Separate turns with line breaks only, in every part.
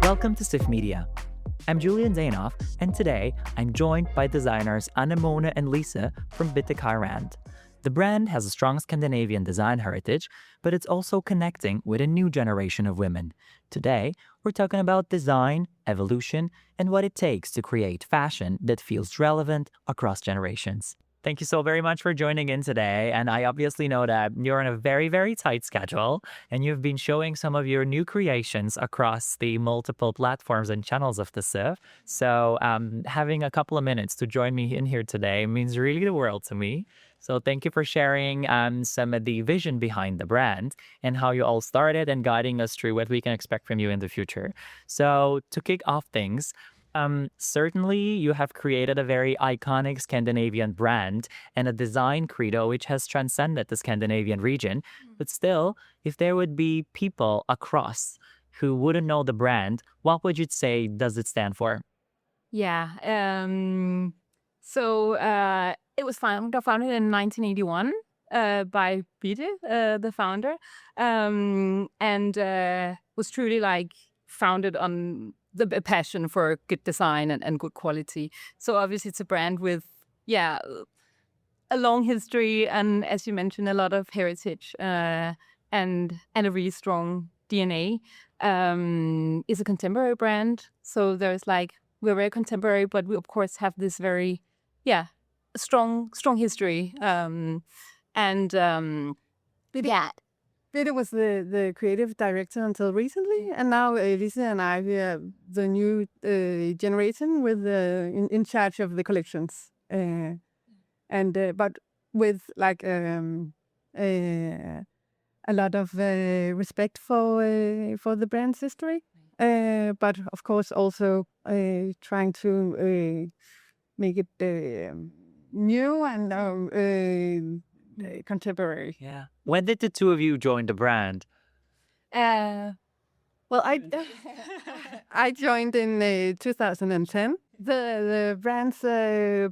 Welcome to CIFF Media. I'm Julian Daynov, and today I'm joined by designers Anemone and Lise from Bitte Kai Rand. The brand has a strong Scandinavian design heritage, but it's also connecting with a new generation of women. Today, we're talking about design, evolution, and what it takes to create fashion that feels relevant across generations. Thank you so very much for joining in today. And I obviously know that you're on a very, very tight schedule, and you've been showing some of your new creations across the multiple platforms and channels of the CIFF. So having a couple of minutes to join me in here today means really the world to me. So thank you for sharing some of the vision behind the brand and how you all started and guiding us through what we can expect from you in the future. So to kick off things, certainly you have created a very iconic Scandinavian brand and a design credo which has transcended the Scandinavian region. But still, if there would be people across who wouldn't know the brand, what would you say does it stand for?
Yeah. It was founded in 1981 by Bitte, the founder, and was truly like founded on the passion for good design and good quality. So obviously it's a brand with, a long history and, as you mentioned, a lot of heritage and a really strong DNA. It's a contemporary brand. So there's we're very contemporary, but we of course have this very, strong history.
Bitte was the creative director until recently, and now Lise and I, we are the new generation with in charge of the collections, but with a lot of respect for the brand's history, but of course also trying to make it new and contemporary.
Yeah. When did the two of you join the brand?
Well, I joined in 2010. The brand's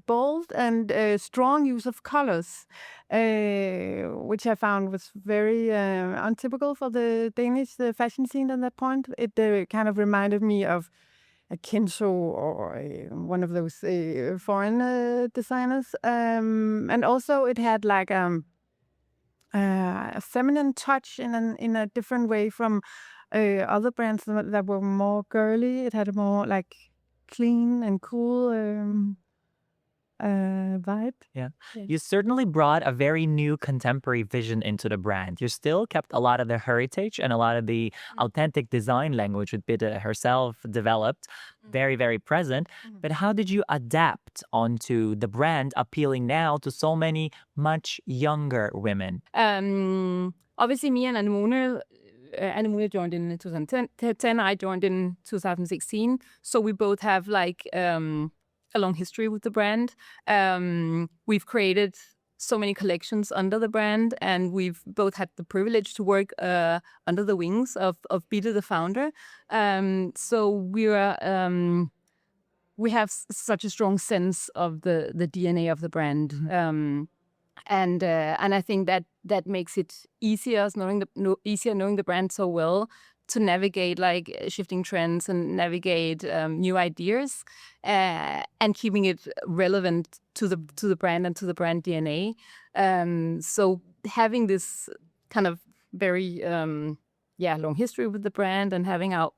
bold and strong use of colors, which I found was very untypical for the Danish fashion scene at that point. It kind of reminded me of a Kenzo or one of those foreign designers. And also it had a feminine touch in a different way from other brands that were more girly. It had a more clean and cool vibe.
Yeah. You certainly brought a very new contemporary vision into the brand. You still kept a lot of the heritage and a lot of the authentic design language with Bitte herself developed, very, very present. But how did you adapt onto the brand appealing now to so many much younger women?
Obviously, me and Anemone joined in 2010. I joined in 2016. So we both have a long history with the brand. We've created so many collections under the brand, and we've both had the privilege to work under the wings of Bitte, the founder. So we have such a strong sense of the DNA of the brand. And I think that makes it easier knowing the brand so well, to navigate shifting trends and navigate new ideas, and keeping it relevant to the brand and to the brand DNA. So having this kind of very long history with the brand, and having our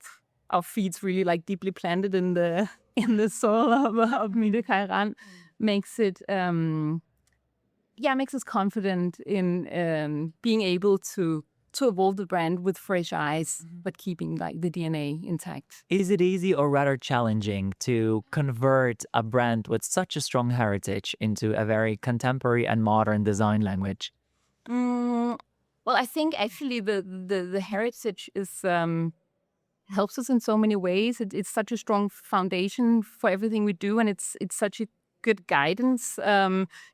feet really deeply planted in the soil of Bitte Kai Rand makes it makes us confident in being able to evolve the brand with fresh eyes, but keeping the DNA intact.
Is it easy or rather challenging to convert a brand with such a strong heritage into a very contemporary and modern design language?
Well, I think actually the heritage is helps us in so many ways. It's such a strong foundation for everything we do, and it's such a good guidance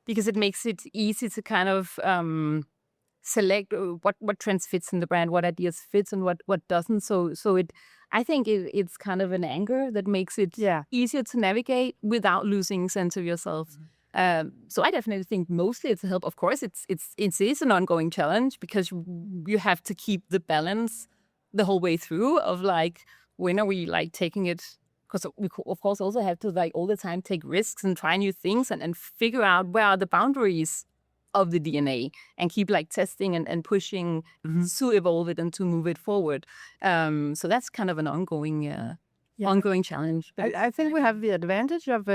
because it makes it easy to kind of select what trends fits in the brand, what ideas fits and what doesn't. So I think it's kind of an anchor that makes it easier to navigate without losing sense of yourself. So I definitely think mostly it's a help. Of course, it is an ongoing challenge because you have to keep the balance the whole way through of when are we like taking it? Because we of course also have to like all the time take risks and try new things and figure out where are the boundaries of the DNA and keep like testing and pushing to evolve it and to move it forward. So that's kind of an ongoing challenge.
I think we have the advantage of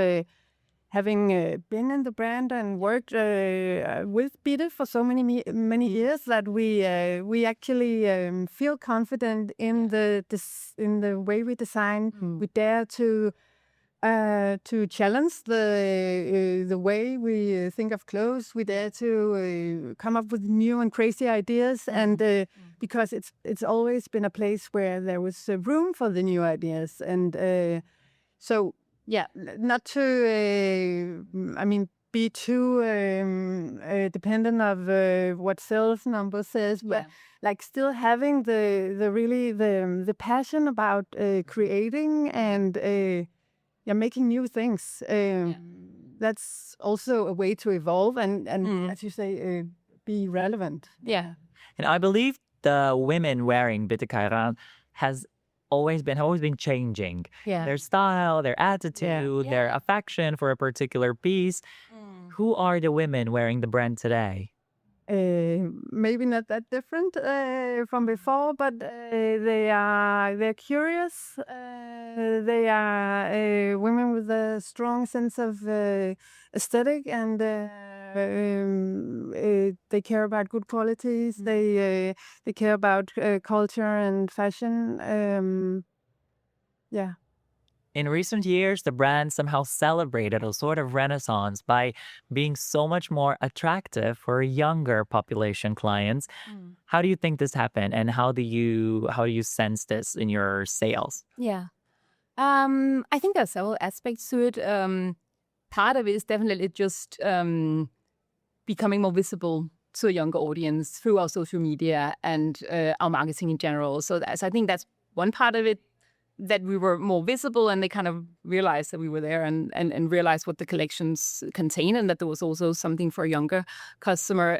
having been in the brand and worked with Bitte for so many years that we actually feel confident in the way we design. We dare to challenge the way we think of clothes. We dare to come up with new and crazy ideas, and because it's always been a place where there was room for the new ideas, and so. Yeah, not to, be too dependent of what sales number says, but like still having the passion about creating and making new things. That's also a way to evolve and as you say, be relevant.
Yeah,
and I believe the women wearing Bitte Kai Rand have always been changing. Their style, their attitude, their affection for a particular piece. Who are the women wearing the brand today?
Maybe not that different from before, but they're curious. They are women with a strong sense of aesthetic, and they care about good qualities. They care about culture and fashion.
In recent years, the brand somehow celebrated a sort of renaissance by being so much more attractive for younger population clients. How do you think this happened, and how do you sense this in your sales?
Yeah. I think there are several aspects to it. Part of it is definitely just becoming more visible to a younger audience through our social media and our marketing in general. So I think that's one part of it, that we were more visible and they kind of realized that we were there and realized what the collections contain and that there was also something for a younger customer.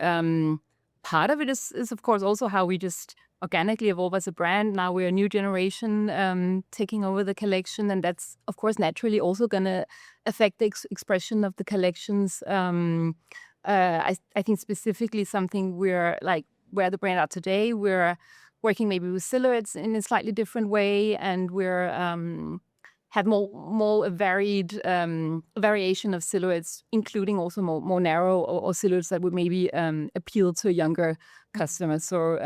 Part of it is of course also how we just organically evolve as a brand. Now we're a new generation taking over the collection, and that's of course naturally also going to affect the expression of the collections. I think specifically something we're like where the brand are today, we're working maybe with silhouettes in a slightly different way, and we're have more varied variation of silhouettes, including also more narrow or silhouettes that would maybe appeal to a younger customer. So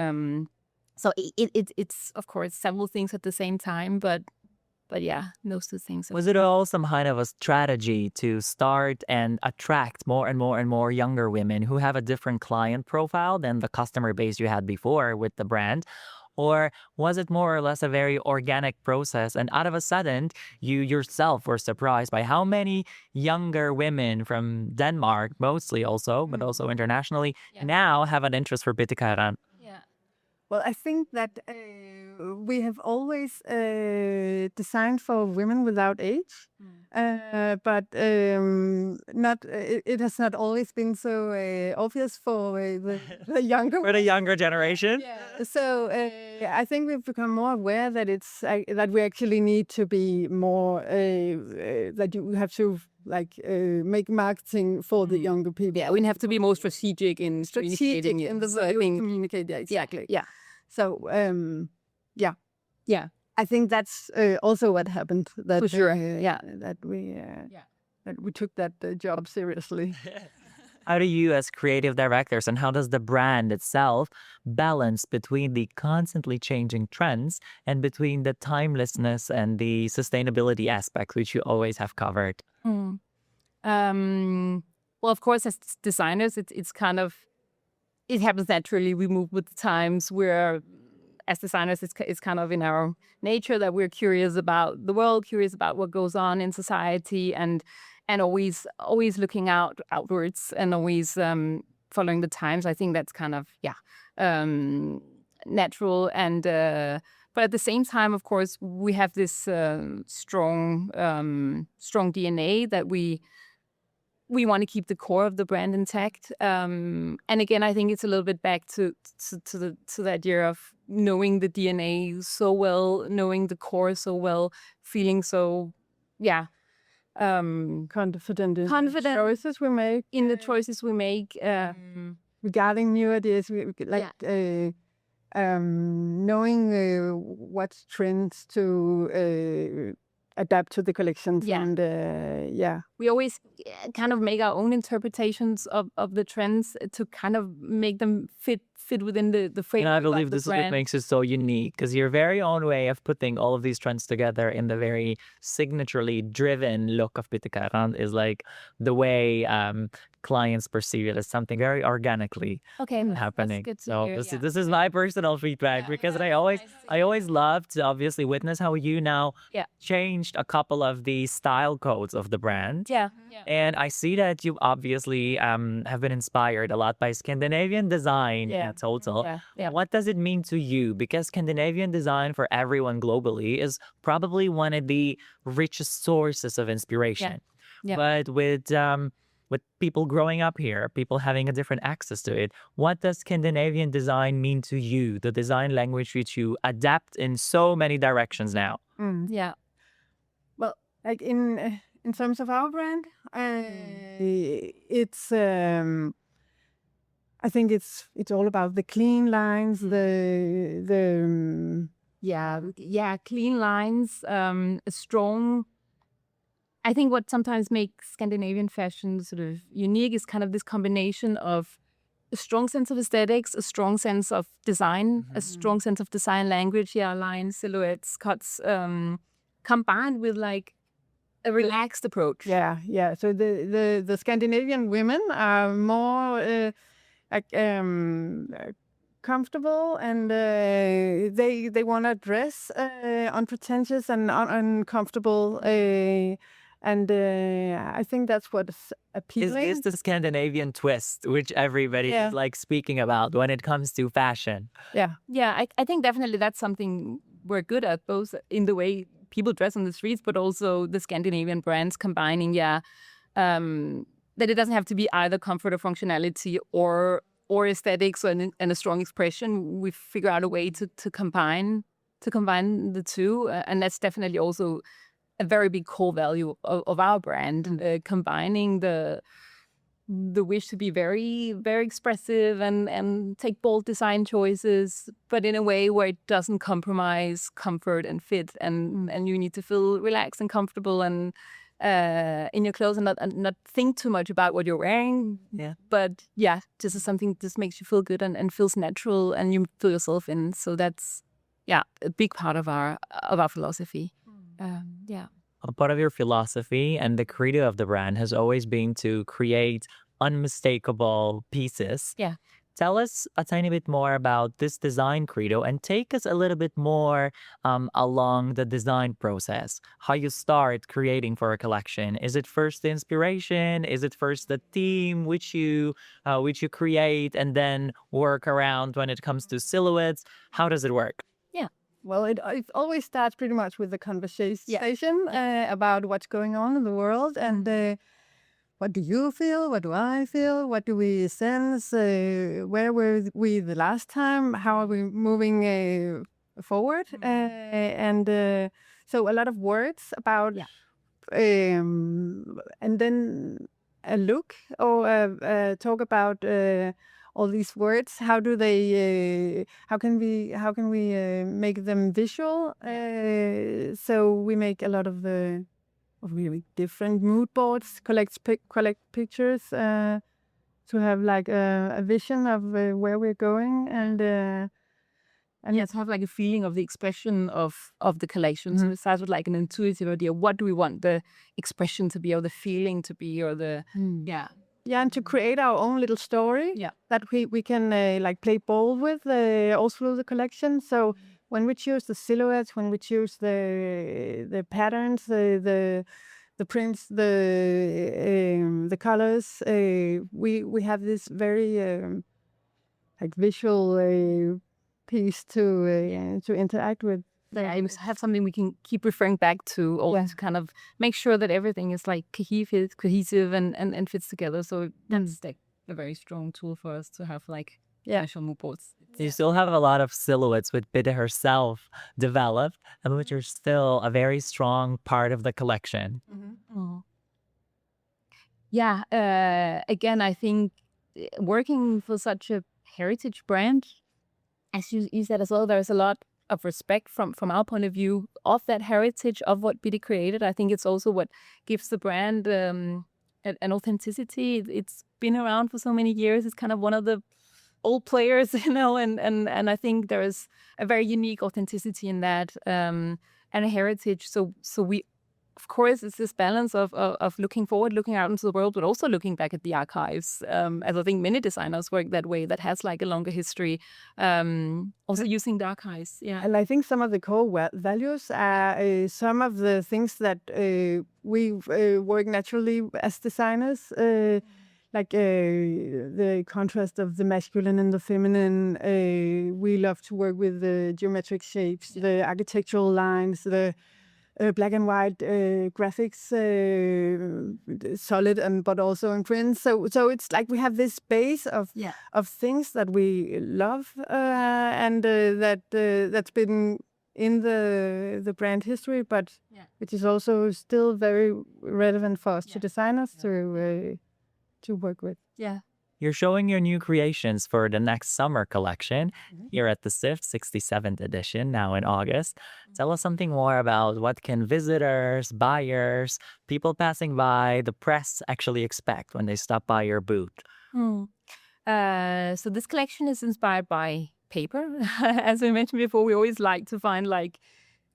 it's of course several things at the same time, but yeah, those two things.
Was it all some kind of a strategy to start and attract more and more younger women who have a different client profile than the customer base you had before with the brand? Or was it more or less a very organic process, and out of a sudden you yourself were surprised by how many younger women from Denmark mostly also, but also internationally, now have an interest for Bitte Kai Rand?
Well, I think that we have always designed for women without age, but not. It has not always been so obvious for the younger
for the younger generation.
So I think we've become more aware that it's that we actually need to be more that you have to make marketing for the younger people.
Yeah, we have to be more strategic in communicating
in the way we communicate. Yeah, exactly. Yeah. So I think that's also what happened. That,
for sure.
That we took that job seriously.
How do you, as creative directors, and how does the brand itself balance between the constantly changing trends and between the timelessness and the sustainability aspects, which you always have covered?
Well, of course, as designers, it's kind of, it happens naturally. We move with the times. We're, as designers, it's kind of in our nature that we're curious about the world, curious about what goes on in society, and always looking outwards and always following the times. I think that's kind of natural, and but at the same time, of course, we have this strong DNA that we want to keep the core of the brand intact. And again, I think it's a little bit back to the idea of knowing the DNA so well, knowing the core so well, feeling so,
confident in
confident
choices we make.
in the choices we make.
Regarding new ideas, we like knowing what trends to adapt to the collections.
Yeah.
And
We always kind of make our own interpretations of the trends to kind of make them fit within the framework.
And I believe
of the
this is what
brand.
makes it so unique, because your very own way of putting all of these trends together in the very signaturely driven look of Bitte Kai Rand is like the way clients perceive it as something very organically happening.
That's good to
So
hear,
this is my personal feedback, because I always love to obviously witness how you now changed a couple of the style codes of the brand.
Yeah.
And I see that you obviously have been inspired a lot by Scandinavian design in total.
Yeah.
What does it mean to you? Because Scandinavian design for everyone globally is probably one of the richest sources of inspiration.
Yeah.
But with people growing up here, people having a different access to it, what does Scandinavian design mean to you? The design language which you adapt in so many directions now.
Yeah.
well, like in terms of our brand, it's I think it's all about the clean lines,
Clean lines, a strong. I think what sometimes makes Scandinavian fashion sort of unique is kind of this combination of a strong sense of aesthetics, a strong sense of design, a strong sense of design language, lines, silhouettes, cuts, combined with like a relaxed approach.
Yeah. So the Scandinavian women are more comfortable, and they want to dress unpretentious and uncomfortable. And I think that's what's appealing.
Is the Scandinavian twist, which everybody is like speaking about when it comes to fashion.
Yeah, I think definitely that's something we're good at, both in the way people dress on the streets, but also the Scandinavian brands combining, that it doesn't have to be either comfort or functionality or aesthetics and a strong expression. We figure out a way to combine the two, and that's definitely also a very big core value of our brand, combining the wish to be very, very expressive and take bold design choices, but in a way where it doesn't compromise comfort and fit, and you need to feel relaxed and comfortable and in your clothes, and not think too much about what you're wearing. But this is something that just makes you feel good and feels natural, and you feel yourself in. So that's a big part of our philosophy.
A part of your philosophy and the credo of the brand has always been to create unmistakable pieces. Tell us a tiny bit more about this design credo and take us a little bit more along the design process. How you start creating for a collection. Is it first the inspiration? Is it first the theme which you create and then work around when it comes to silhouettes? How does it work?
Well, it always starts pretty much with the conversation about what's going on in the world, and what do you feel? What do I feel? What do we sense? Where were we the last time? How are we moving forward? And so a lot of words about, and then a look or talk about all these words. How do they? How can we make them visual? So we make a lot of really different mood boards, collect pictures to have like a vision of where we're going, and
to have like a feeling of the expression of the collection. So it starts with like an intuitive idea. What do we want the expression to be, or the feeling to be, or the
and to create our own little story that we can like play ball with all through the collection. So when we choose the silhouettes, when we choose the patterns, the prints, the colors, we have this very like visual piece to interact with.
I have something we can keep referring back to, always to kind of make sure that everything is like cohesive and fits together. So that's like a very strong tool for us to have like special mood boards.
You still have a lot of silhouettes with Bitte herself developed, and which are still a very strong part of the collection.
Oh. Yeah, again, I think working for such a heritage brand, as you said as well, there's a lot of respect from our point of view of that heritage of what Bitte created. I think it's also what gives the brand an authenticity. It's been around for so many years. It's kind of one of the old players, and I think there is a very unique authenticity in that and a heritage. So we, of course, it's this balance of looking forward, looking out into the world, but also looking back at the archives. As I think many designers work that way, that has like a longer history. Also using the archives, yeah.
And I think some of the core values are some of the things that we work naturally as designers. Like the contrast of the masculine and the feminine. We love to work with the geometric shapes, the architectural lines, the black and white graphics, solid but also in print. So it's like we have this base of things that we love and that's been in the brand history, but which is also still very relevant for us to designers to work with.
Yeah.
You're showing your new creations for the next summer collection here at the CIFF 67th edition now in August. Tell us something more about what can visitors, buyers, people passing by, the press actually expect when they stop by your booth.
So this collection is inspired by paper. As we mentioned before, we always like to find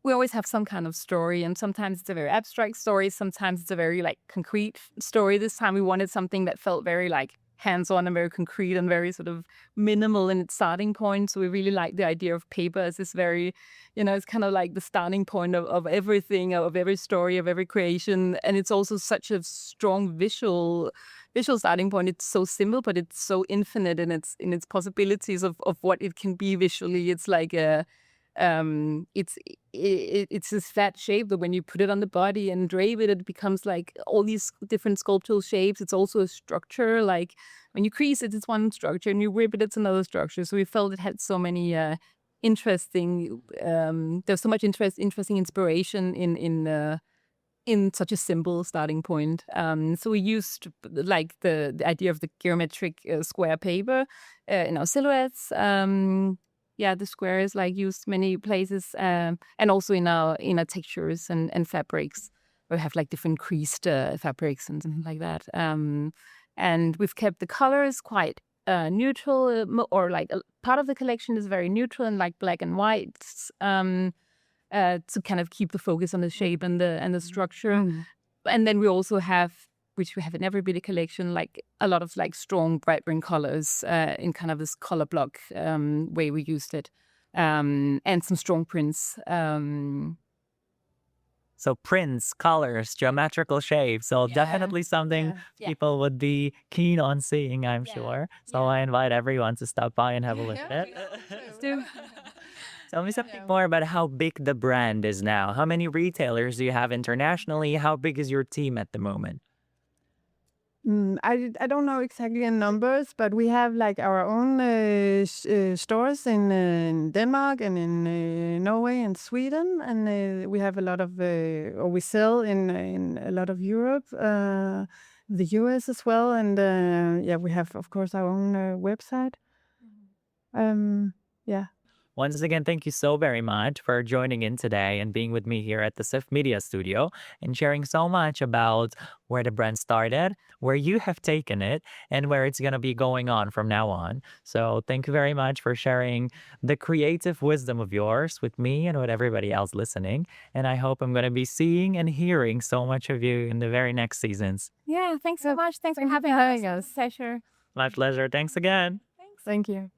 we always have some kind of story, and sometimes it's a very abstract story. Sometimes it's a very concrete story. This time we wanted something that felt very hands-on and very concrete and very sort of minimal in its starting point. So we really like the idea of paper as this very, it's kind of like the starting point of everything, of every story, of every creation. And it's also such a strong visual starting point. It's so simple, but it's so infinite in its possibilities of what it can be visually. It's like it's this flat shape that when you put it on the body and drape it becomes like all these different sculptural shapes. It's also a structure. Like when you crease it, it's one structure, and you rip it, it's another structure. So we felt it had so many interesting. There's so much interesting inspiration in such a simple starting point. So we used the idea of the geometric square paper in our silhouettes. The square is used many places, and also in our textures and fabrics. We have different creased fabrics and something like that. And we've kept the colors quite neutral, or a part of the collection is very neutral and black and white, to kind of keep the focus on the shape and the structure. And then we also have, which we have in every Bitte collection, a lot of strong bright green colors in kind of this color block way we used it, and some strong prints.
So prints, colors, geometrical shapes. So definitely something people would be keen on seeing, I'm sure. So I invite everyone to stop by and have a look at it.
Let's do.
Tell me something more about how big the brand is now. How many retailers do you have internationally? How big is your team at the moment?
I don't know exactly in numbers, but we have our own stores in Denmark and in Norway and Sweden, and we have a lot of, or we sell in a lot of Europe, the US as well, and we have of course our own website.
Once again, thank you so very much for joining in today and being with me here at the CIFF Media Studio and sharing so much about where the brand started, where you have taken it, and where it's going to be going on from now on. So thank you very much for sharing the creative wisdom of yours with me and with everybody else listening. And I hope I'm going to be seeing and hearing so much of you in the very next seasons.
Yeah, thanks so much. Thanks for having us. Pleasure.
My pleasure. Thanks again.
Thanks. Thank you.